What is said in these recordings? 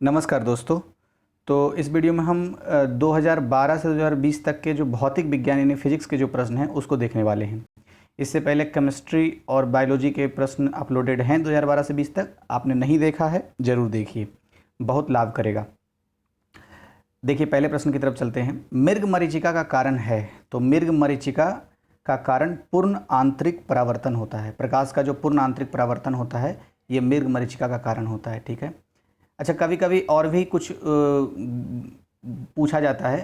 नमस्कार दोस्तों। तो इस वीडियो में हम 2012 से 2020 तक के जो भौतिक विज्ञान यानी फिजिक्स के जो प्रश्न हैं उसको देखने वाले हैं। इससे पहले केमिस्ट्री और बायोलॉजी के प्रश्न अपलोडेड हैं 2012 से 20 तक। आपने नहीं देखा है ज़रूर देखिए, बहुत लाभ करेगा। देखिए पहले प्रश्न की तरफ चलते हैं। मृग मरीचिका का कारण है, तो मृग मरीचिका का कारण पूर्ण आंतरिक परावर्तन होता है। प्रकाश का जो पूर्ण आंतरिक परावर्तन होता है ये मृग मरीचिका का कारण होता है। ठीक है। अच्छा, कभी कभी और भी कुछ पूछा जाता है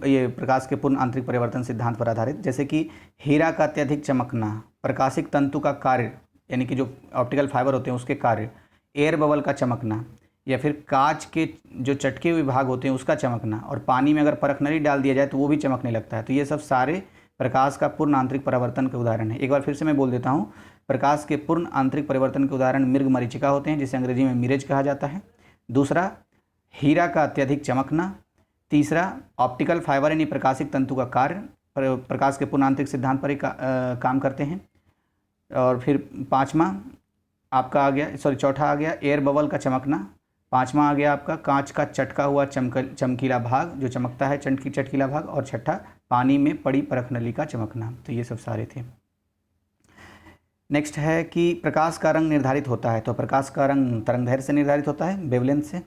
ये प्रकाश के पूर्ण आंतरिक परिवर्तन सिद्धांत पर आधारित, जैसे कि हीरा का अत्यधिक चमकना, प्रकाशिक तंतु का कार्य यानी कि जो ऑप्टिकल फाइबर होते हैं उसके कार्य, एयर बबल का चमकना, या फिर कांच के जो चटके हुए भाग होते हैं उसका चमकना, और पानी में अगर परखनली डाल दिया जाए तो वो भी चमकने लगता है। तो ये सब सारे प्रकाश का पूर्ण आंतरिक परिवर्तन के उदाहरण है। एक बार फिर से मैं बोल देता हूँ, प्रकाश के पूर्ण आंतरिक परिवर्तन के उदाहरण मृग मरीचिका होते हैं, जिसे अंग्रेजी में मिरेज कहा जाता है। दूसरा, हीरा का अत्यधिक चमकना। तीसरा, ऑप्टिकल फाइबर यानी प्रकाशिक तंतु का कार्य प्रकाश के पूर्ण आंतरिक सिद्धांत पर ही काम करते हैं। और फिर पाँचवा आपका आ गया, चौथा आ गया एयर बबल का चमकना। पाँचवा आ गया आपका कांच का चटका हुआ चमकीला भाग जो चमकता है, चटकीला भाग। और छठा, पानी में पड़ी परखनली का चमकना। तो ये सब सारे थे। नेक्स्ट है कि प्रकाश का रंग निर्धारित होता है, तो प्रकाश का रंग तरंगदैर्घ्य से निर्धारित होता है, वेवलेंथ से।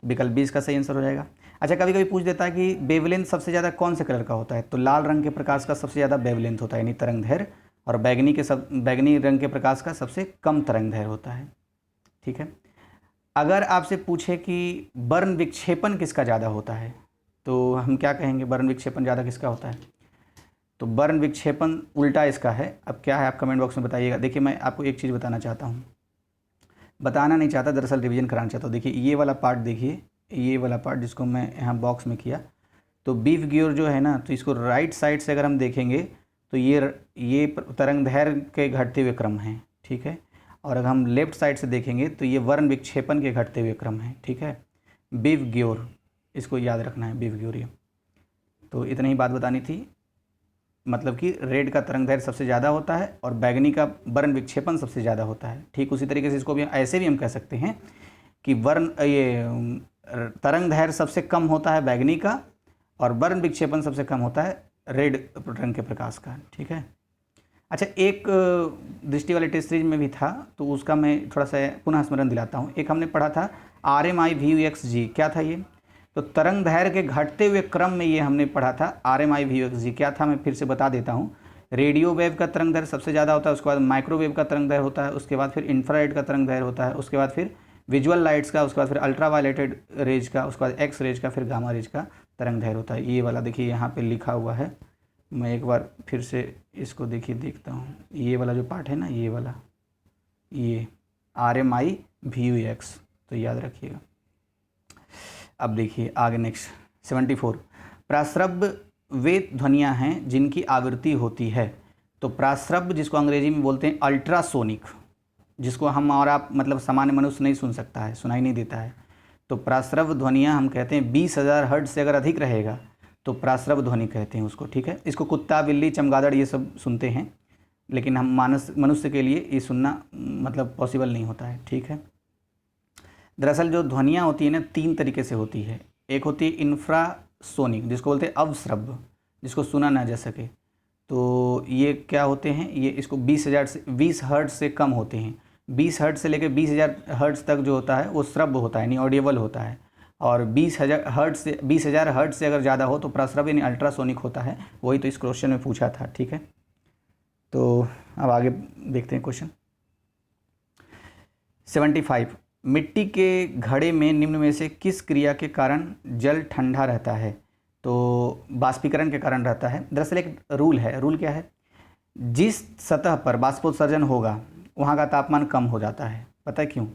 विकल्प 20 का सही आंसर हो जाएगा। अच्छा, कभी कभी पूछ देता है कि वेवलेंथ सबसे ज़्यादा कौन से कलर का होता है, तो लाल रंग के प्रकाश का सबसे ज़्यादा वेवलेंथ होता है यानी तरंगदैर्घ्य, और बैगनी रंग के प्रकाश का सबसे कम तरंगदैर्घ्य होता है। ठीक है। अगर आपसे पूछे कि वर्ण विक्षेपण किसका ज़्यादा होता है, तो हम क्या कहेंगे, वर्ण विक्षेपण ज़्यादा किसका होता है? तो वर्ण विक्षेपण उल्टा इसका है। अब क्या है आप कमेंट बॉक्स में बताइएगा। देखिए मैं आपको एक चीज़ बताना चाहता हूँ, बताना नहीं चाहता, दरअसल रिवीजन कराना चाहता हूँ। देखिए ये वाला पार्ट, देखिए ये वाला पार्ट जिसको मैं यहाँ बॉक्स में किया, तो बीफ गियर जो है ना, तो इसको राइट साइड से अगर हम देखेंगे तो ये तरंगदैर्घ्य के घटते हुए क्रम हैं। ठीक है। और अगर हम लेफ्ट साइड से देखेंगे तो ये वर्ण विक्षेपण के घटते हुए क्रम है। ठीक है। बीफ गियर, इसको याद रखना है, बीफ गियर। तो इतनी ही बात बतानी थी, मतलब कि रेड का तरंगदैर्घ्य सबसे ज़्यादा होता है और बैगनी का वर्ण विक्षेपण सबसे ज़्यादा होता है। ठीक उसी तरीके से इसको भी ऐसे भी हम कह सकते हैं कि तरंगदैर्घ्य सबसे कम होता है बैगनी का, और वर्ण विक्षेपण सबसे कम होता है रेड रंग के प्रकाश का। ठीक है। अच्छा, एक दृष्टि वाले टेस्ट सीरीज में भी था, तो उसका मैं थोड़ा सा पुनः स्मरण दिलाता हूँ। एक हमने पढ़ा था RMI/VUXG, क्या था ये? तो तरंगदैर्घ्य के घटते हुए क्रम में ये हमने पढ़ा था RMI/VUXG। क्या था मैं फिर से बता देता हूँ। रेडियो वेव का तरंगदैर्घ्य सबसे ज़्यादा होता है, उसके बाद माइक्रोवेव का तरंगदैर्घ्य होता है, उसके बाद फिर इंफ्रारेड का तरंगदैर्घ्य होता है, उसके बाद फिर विजुअल लाइट्स का, उसके बाद फिर अल्ट्रावायलेटेड रेज का, उसके बाद एक्स रेज का, फिर गामा रेज का तरंगदैर्घ्य होता है। ये वाला देखिए यहाँ पर लिखा हुआ है, मैं एक बार फिर से इसको देखिए देखता हूँ। ये वाला जो पार्ट है ना, ये वाला, ये RMI/VUX, तो याद रखिएगा। अब देखिए आगे नेक्स्ट 74। प्राश्रव्य वे ध्वनियाँ हैं जिनकी आवृत्ति होती है। तो प्राश्रव्य जिसको अंग्रेजी में बोलते हैं अल्ट्रासोनिक, जिसको हम और आप मतलब सामान्य मनुष्य नहीं सुन सकता है, सुनाई नहीं देता है, तो प्राश्रव्य ध्वनियाँ हम कहते हैं 20,000 हर्ट्ज से अगर अधिक रहेगा तो प्राश्रव्य ध्वनि कहते हैं उसको। ठीक है। इसको कुत्ता, बिल्ली, चमगादड़ ये सब सुनते हैं, लेकिन हम मनुष्य के लिए ये सुनना मतलब पॉसिबल नहीं होता है। ठीक है। दरअसल जो ध्वनियाँ होती है ना, 3 तरीके से होती है। एक होती है इंफ्रासोनिक, जिसको बोलते हैं अवश्रव्य, जिसको सुना ना जा सके। तो ये क्या होते हैं, ये इसको 20 हर्ट्ज से कम होते हैं। 20 हर्ट्ज से लेकर 20,000 हर्ट्ज तक जो होता है वो श्रव्य होता है, यानी ऑडिएबल होता है। और 20,000 हर्ट्ज से अगर ज़्यादा हो तो प्रश्रव्य यानी अल्ट्रासोनिक होता है। वही तो इस क्वेश्चन में पूछा था। ठीक है। तो अब आगे देखते हैं क्वेश्चन 75। मिट्टी के घड़े में निम्न में से किस क्रिया के कारण जल ठंडा रहता है? तो बाष्पीकरण के कारण रहता है। दरअसल एक रूल है। रूल क्या है? जिस सतह पर बाष्पोत्सर्जन होगा वहाँ का तापमान कम हो जाता है। पता है क्यों?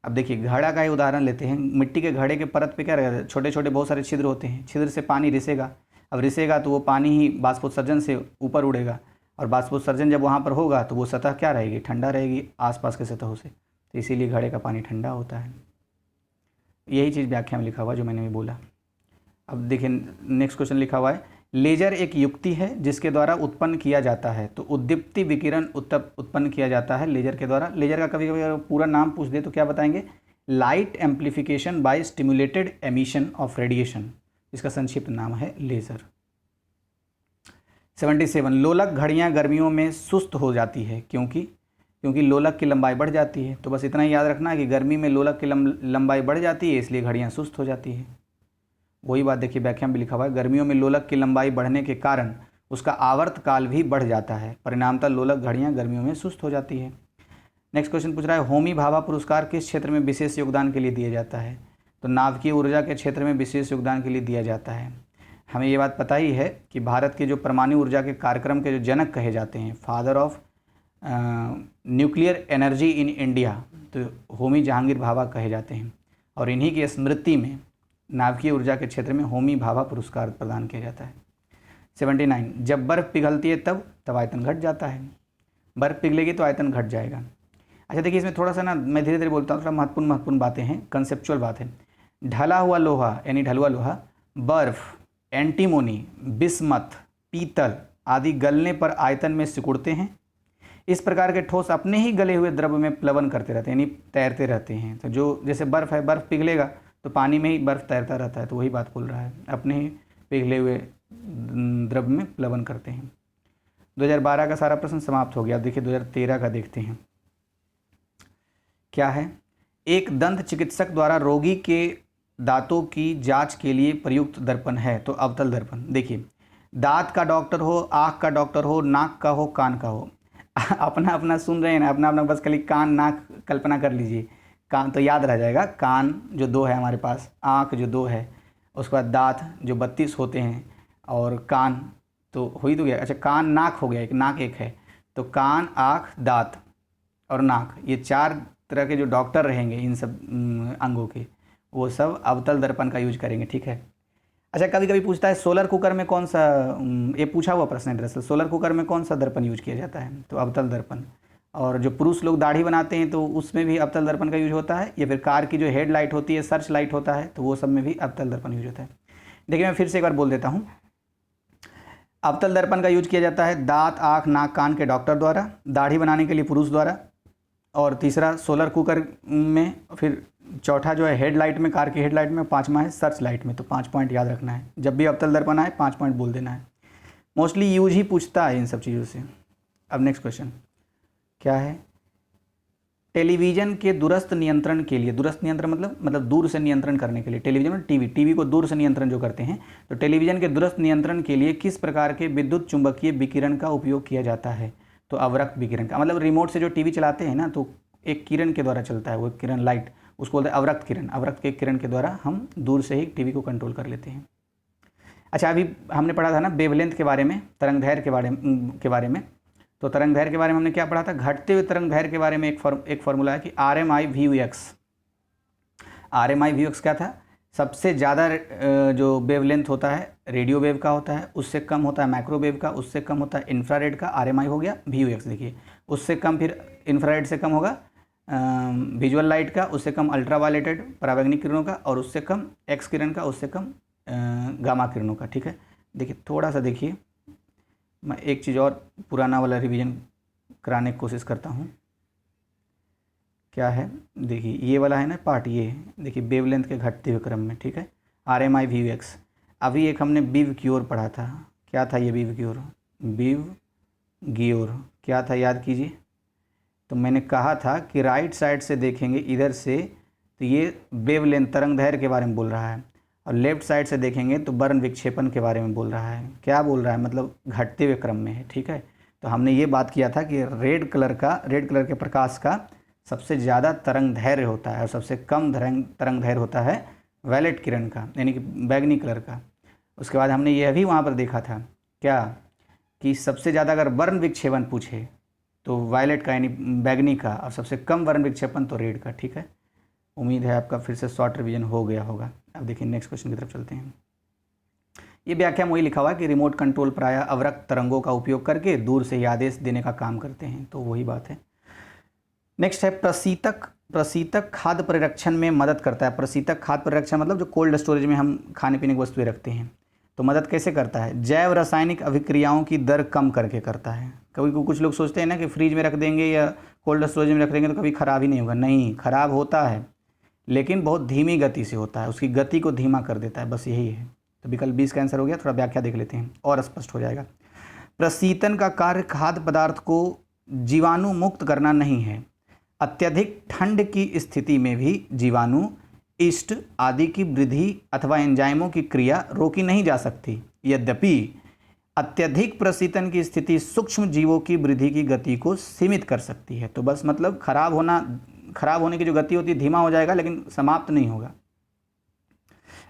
अब देखिए घड़ा का ही उदाहरण लेते हैं। मिट्टी के घड़े के परत पे क्या रहेगा, छोटे छोटे बहुत सारे छिद्र होते हैं। छिद्र से पानी रिसेगा। अब रिसेगा तो वो पानी ही बाष्पोत्सर्जन से ऊपर उड़ेगा, और बाष्पोत्सर्जन जब वहाँ पर होगा तो वो सतह क्या रहेगी, ठंडा रहेगी आसपास के सतहों से। तो इसीलिए घड़े का पानी ठंडा होता है। यही चीज़ व्याख्या में लिखा हुआ जो मैंने भी बोला। अब देखिए नेक्स्ट क्वेश्चन लिखा हुआ है, लेजर एक युक्ति है जिसके द्वारा उत्पन्न किया जाता है। तो उद्दीप्ति विकिरण उत्पन्न किया जाता है लेजर के द्वारा। लेजर का कभी कभी पूरा नाम पूछ दे तो क्या बताएंगे? Light amplification by stimulated emission of radiation, इसका संक्षिप्त नाम है लेज़र। 77 लोलक घड़ियाँ गर्मियों में सुस्त हो जाती है क्योंकि लोलक की लंबाई बढ़ जाती है। तो बस इतना ही याद रखना कि गर्मी में लोलक की लंबाई बढ़ जाती है, इसलिए घड़ियाँ सुस्त हो जाती है। वही बात देखिए व्याख्या में भी लिखा हुआ है, गर्मियों में लोलक की लंबाई बढ़ने के कारण उसका आवर्त काल भी बढ़ जाता है, परिणामतः लोलक घड़ियाँ गर्मियों में सुस्त हो जाती है। नेक्स्ट क्वेश्चन पूछ रहा है, होमी भाभा पुरस्कार किस क्षेत्र में विशेष योगदान के लिए दिया जाता है? तो नाभिकीय ऊर्जा के क्षेत्र में विशेष योगदान के लिए दिया जाता है। हमें ये बात पता ही है कि भारत के जो परमाणु ऊर्जा के कार्यक्रम के जो जनक कहे जाते हैं, father of nuclear energy in India, तो होमी जहांगीर भाभा कहे जाते हैं। और इन्हीं की स्मृति में नाभिकीय ऊर्जा के क्षेत्र में होमी भाभा पुरस्कार प्रदान किया जाता है। 79 जब बर्फ़ पिघलती है तब आयतन घट जाता है। बर्फ़ पिघलेगी तो आयतन घट जाएगा। अच्छा देखिए, इसमें थोड़ा सा ना मैं धीरे धीरे बोलता हूँ, थोड़ा महत्वपूर्ण बातें हैं, कंसेप्चुअल बात है। ढला हुआ लोहा यानी ढलुआ लोहा, बर्फ़, एंटीमोनी, बिस्मथ, पीतल आदि गलने पर आयतन में सिकुड़ते हैं। इस प्रकार के ठोस अपने ही गले हुए द्रव्य में प्लवन करते रहते हैं, यानी तैरते रहते हैं। तो जो जैसे बर्फ़ है, बर्फ़ पिघलेगा तो पानी में ही बर्फ़ तैरता रहता है, तो वही बात बोल रहा है, अपने ही पिघले हुए द्रव्य में प्लवन करते हैं। 2012 का सारा प्रश्न समाप्त हो गया। अब देखिए 2013 का देखते हैं क्या है। एक दंत चिकित्सक द्वारा रोगी के दांतों की जांच के लिए प्रयुक्त दर्पण है, तो अवतल दर्पण। देखिए, दांत का डॉक्टर हो, आँख का डॉक्टर हो, नाक का हो, कान का हो, अपना अपना सुन रहे हैं ना, अपना अपना बस खाली कान नाक कल्पना कर लीजिए। कान तो याद रह जाएगा, कान जो 2 है हमारे पास, आँख जो 2 है, उसके बाद दांत जो 32 होते हैं, और कान तो हो ही तो गया। अच्छा, कान नाक हो गया, एक नाक एक है, तो कान, आँख, दांत और नाक, ये 4 तरह के जो डॉक्टर रहेंगे इन सब अंगों के, वो सब अवतल दर्पण का यूज करेंगे, ठीक है। अच्छा, कभी कभी पूछता है सोलर कुकर में कौन सा, ये पूछा हुआ प्रश्न है दरअसल, सोलर कुकर में कौन सा दर्पण यूज किया जाता है? तो अवतल दर्पण। और जो पुरुष लोग दाढ़ी बनाते हैं तो उसमें भी अवतल दर्पण का यूज होता है, या फिर कार की जो हेड लाइट होती है, सर्च लाइट होता है, तो वो सब में भी अवतल दर्पण यूज होता है। देखिए मैं फिर से एक बार बोल देता हूँ, अवतल दर्पण का यूज किया जाता है दांत, आँख, नाक, कान के डॉक्टर द्वारा, दाढ़ी बनाने के लिए पुरुष द्वारा, और तीसरा सोलर कुकर में, फिर चौथा जो है हेडलाइट में, कार की हेडलाइट में, 5वां है सर्च लाइट में। तो 5 पॉइंट याद रखना है, जब भी अवतल दर्पण आए 5 पॉइंट बोल देना है। मोस्टली यूज ही पूछता है इन सब चीज़ों से। अब नेक्स्ट क्वेश्चन क्या है, टेलीविज़न के दूरस्थ नियंत्रण के लिए, दूरस्थ नियंत्रण मतलब दूर से नियंत्रण करने के लिए, टेलीविज़न में टीवी को दूर से नियंत्रण जो करते हैं, तो टेलीविज़न के दूरस्थ नियंत्रण के लिए किस प्रकार के विद्युत चुंबकीय विकिरण का उपयोग किया जाता है? तो अवरक्त विकिरण का, मतलब रिमोट से जो टीवी चलाते हैं ना, तो एक किरण के द्वारा चलता है, वो किरण लाइट, उसको बोलते हैं अवरक्त किरण। अवरक्त के किरण के द्वारा हम दूर से ही टीवी को कंट्रोल कर लेते हैं। अच्छा, अभी हमने पढ़ा था ना वेवलेंथ के बारे में, तरंग दैर्घ्य के बारे में। तो तरंग दैर्घ्य के बारे में हमने क्या पढ़ा था? घटते हुए तरंग दैर्घ्य के बारे में एक फार्मूला है कि RMI/VUX। RMI/VUX क्या था? सबसे ज़्यादा जो वेवलेंथ होता है रेडियो वेव का होता है, उससे कम होता है माइक्रोवेव का, उससे कम होता है इंफ्रारेड का, RMI हो गया। VUX देखिए, उससे कम फिर इंफ्रारेड से कम होगा विजुअल लाइट का, उससे कम अल्ट्रावायलेटेड पराबैंगनी किरणों का, और उससे कम एक्स किरण का, उससे कम गामा किरणों का, ठीक है। देखिए थोड़ा सा देखिए, मैं एक चीज़ और पुराना वाला रिवीजन कराने की कोशिश करता हूँ। क्या है, देखिए ये वाला है ना पार्ट, ये देखिए वेवलेंथ के घटते हुए क्रम में, ठीक है, RMI/VUX। अभी एक हमने बीव क्योर पढ़ा था, क्या था ये बीव क्योर? बीव ग्योर क्या था, याद कीजिए। तो मैंने कहा था कि राइट साइड से देखेंगे इधर से तो ये वेवलेंथ तरंग दैर्घ्य के बारे में बोल रहा है, और लेफ्ट साइड से देखेंगे तो बर्न विक्षेपण के बारे में बोल रहा है। क्या बोल रहा है? मतलब घटते हुए क्रम में है, ठीक है। तो हमने ये बात किया था कि रेड कलर के प्रकाश का सबसे ज़्यादा तरंग दैर्घ्य होता है, और सबसे कम तरंग दैर्घ्य होता है वायलेट किरण का, यानी कि बैगनी कलर का। उसके बाद हमने यह भी वहाँ पर देखा था क्या, कि सबसे ज़्यादा अगर वर्ण विक्षेपण पूछे तो वायलेट का यानी बैगनी का, और सबसे कम वर्ण विक्षेपण तो रेड का, ठीक है। उम्मीद है आपका फिर से शॉर्ट रिवीजन हो गया होगा। अब देखिए नेक्स्ट क्वेश्चन की तरफ चलते हैं। ये व्याख्या में वही लिखा हुआ है कि रिमोट कंट्रोल प्रायः अवरक्त तरंगों का उपयोग करके दूर से ही आदेश देने का काम करते हैं, तो वही बात है। नेक्स्ट है प्रशीतक खाद्य परिरक्षण में मदद करता है। प्रशीतक खाद्य परिरक्षण मतलब जो कोल्ड स्टोरेज में हम खाने पीने की वस्तुएं रखते हैं, तो मदद कैसे करता है? जैव रासायनिक अभिक्रियाओं की दर कम करके करता है। कभी कुछ लोग सोचते हैं ना कि फ्रिज में रख देंगे या कोल्ड स्टोरेज में रख देंगे तो कभी ख़राब ही नहीं होगा। नहीं, ख़राब होता है, लेकिन बहुत धीमी गति से होता है, उसकी गति को धीमा कर देता है, बस यही है। तो विकल्प 20 का आंसर हो गया। थोड़ा व्याख्या देख लेते हैं और स्पष्ट हो जाएगा। प्रशीतन का कार्य खाद्य पदार्थ को जीवाणु मुक्त करना नहीं है। अत्यधिक ठंड की स्थिति में भी जीवाणु, ईस्ट आदि की वृद्धि अथवा एंजाइमों की क्रिया रोकी नहीं जा सकती। यद्यपि अत्यधिक प्रशीतन की स्थिति सूक्ष्म जीवों की वृद्धि की गति को सीमित कर सकती है। तो बस मतलब खराब होने की जो गति होती है धीमा हो जाएगा, लेकिन समाप्त नहीं होगा।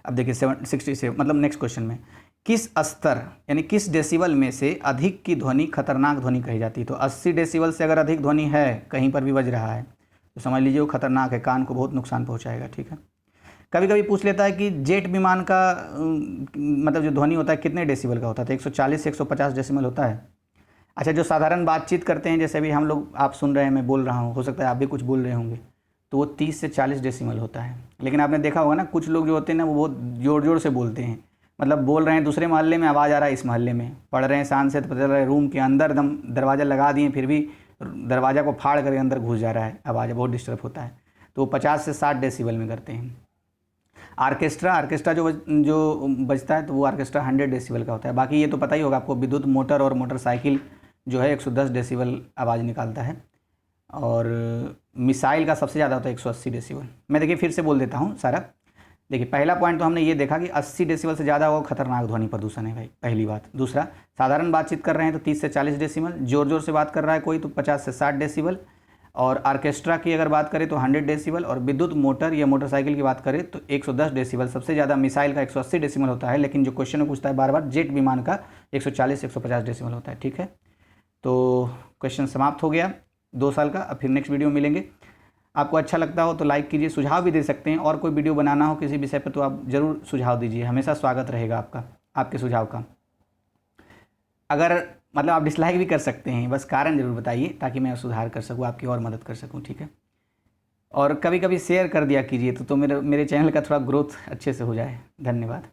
अब देखिए 67 मतलब नेक्स्ट क्वेश्चन में, किस स्तर यानी किस डेसिबल में से अधिक की ध्वनि खतरनाक ध्वनि कही जाती है। तो 80 डेसिबल से अगर अधिक ध्वनि है, कहीं पर भी बज रहा है, तो समझ लीजिए वो खतरनाक है, कान को बहुत नुकसान पहुंचाएगा। ठीक है। कभी कभी पूछ लेता है कि जेट विमान का मतलब जो ध्वनि होता है कितने डेसिबल का होता है। तो 140 से 150 डेसिबल होता है। अच्छा, जो साधारण बातचीत करते हैं, जैसे अभी हम लोग, आप सुन रहे हैं, मैं बोल रहा हूँ, हो सकता है आप भी कुछ बोल रहे होंगे, तो वो 30 से 40 डेसिबल होता है। लेकिन आपने देखा होगा ना, कुछ लोग जो होते हैं ना, वो बहुत ज़ोर ज़ोर से बोलते हैं। मतलब बोल रहे हैं दूसरे मोहल्ले में, आवाज़ आ रहा है इस मोहल्ले में, पढ़ रहे हैं शान से, तो पता चल रहा है रूम के अंदर एकदम दरवाज़ा लगा दिए, फिर भी दरवाज़ा को फाड़ कर अंदर घुस जा रहा है, आवाज़ बहुत डिस्टर्ब होता है। तो वो 50 से 60 डेसिबल में करते हैं। आर्केस्ट्रा जो बजता है, तो वो आर्केस्ट्रा 100 डेसिबल का होता है। बाकी ये तो पता ही होगा आपको, विद्युत मोटर और मोटरसाइकिल जो है 110 डेसिबल आवाज़ निकालता है, और मिसाइल का सबसे ज़्यादा होता है 180 डेसिबल। मैं देखिए फिर से बोल देता हूँ सारा। देखिए पहला पॉइंट तो हमने ये देखा कि 80 डेसिबल से ज़्यादा वो खतरनाक ध्वनि प्रदूषण है भाई, पहली बात। दूसरा, साधारण बातचीत कर रहे हैं तो 30 से 40 डेसिबल, जोर जोर से बात कर रहा है कोई तो 50 से 60 डेसिबल, और आर्केस्ट्रा की अगर बात करें तो 100 डेसिबल, और विद्युत मोटर या मोटरसाइकिल की बात करें तो 110 डेसिबल। सबसे ज़्यादा मिसाइल का 180 डेसिबल होता है, लेकिन जो क्वेश्चन में पूछता है बार बार, जेट विमान का 140 से 150 डेसिबल होता है। ठीक है, तो क्वेश्चन समाप्त हो गया 2 साल का। अब फिर नेक्स्ट वीडियो में मिलेंगे। आपको अच्छा लगता हो तो लाइक कीजिए, सुझाव भी दे सकते हैं, और कोई वीडियो बनाना हो किसी विषय पर तो आप ज़रूर सुझाव दीजिए, हमेशा स्वागत रहेगा आपके सुझाव का। अगर मतलब आप डिसलाइक भी कर सकते हैं, बस कारण ज़रूर बताइए ताकि मैं सुधार कर सकूँ, आपकी और मदद कर सकूँ। ठीक है, और कभी कभी शेयर कर दिया कीजिए तो मेरे चैनल का थोड़ा ग्रोथ अच्छे से हो जाए। धन्यवाद।